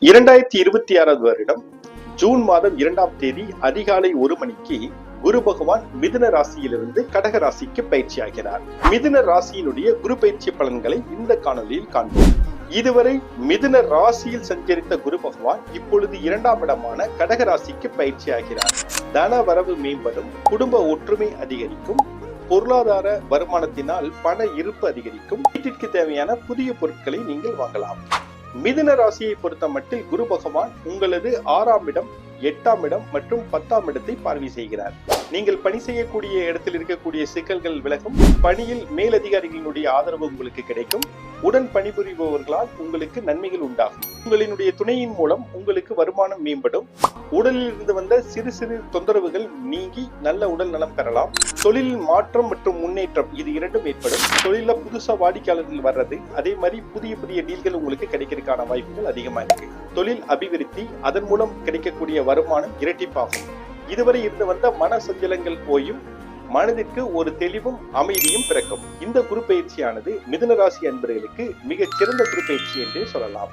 2026 வருடம் ஜூன் மாதம் 2ஆம் தேதி அதிகாலை 1 மணிக்கு குரு பகவான் மிதுன ராசியிலிருந்து கடக ராசிக்கு பயிற்சியாகிறார். மிதுன ராசியினுடைய குரு பயிற்சி பலன்களை இந்த காணொலியில் காண்போம். இதுவரை மிதுன ராசியில் சஞ்சரித்த குரு பகவான் இப்பொழுது 2ஆம் இடமான கடக ராசிக்கு பயிற்சியாகிறார். தன வரவு மேம்படும், குடும்ப ஒற்றுமை அதிகரிக்கும், பொருளாதார வருமானத்தினால் பண இருப்பு அதிகரிக்கும், வீட்டிற்கு தேவையான புதிய பொருட்களை நீங்கள் வாங்கலாம். மிதுன ராசியை பொறுத்த மட்டில் குரு பகவான் உங்களது 6ஆம் இடம், 8ஆம் இடம் மற்றும் 10ஆம் இடத்தை பார்வை செய்கிறார். நீங்கள் பணி செய்யக்கூடிய இடத்தில் இருக்கக்கூடிய சிக்கல்கள் விலகும், பணியில் மேலதிகாரிகளுடைய ஆதரவு உங்களுக்கு கிடைக்கும், உடன் பணிபுரிபவர்களால் உங்களுக்கு நன்மைகள் உண்டாகும், உங்களினுடைய துணையின் மூலம் உங்களுக்கு வருமானம் மேம்படும், உடலில் இருந்து வந்த சிறு சிறு தொந்தரவுகள் நீங்கி நல்ல உடல் நலம் பெறலாம், தொழில் மாற்றம் மற்றும் முன்னேற்றம் இது இரண்டும் ஏற்படும், தொழில புதுசா வாடிக்கையாளர்கள் வர்றது, அதே மாதிரி புதிய புதிய டீல்கள் உங்களுக்கு கிடைக்கிறதுக்கான வாய்ப்புகள் அதிகமா இருக்கு. தொழில் அபிவிருத்தி, அதன் மூலம் கிடைக்கக்கூடிய வருமானம் இரட்டிப்பாகும். இதுவரை இருந்து வந்த மன சஞ்சலங்கள் போயும் மனதிற்கு ஒரு தெளிவும் அமைதியும் பிறக்கும். இந்த குரு பயிற்சியானது மிதுன ராசி அன்பர்களுக்கு மிகச் சிறந்த குரு பயிற்சி என்றே சொல்லலாம்.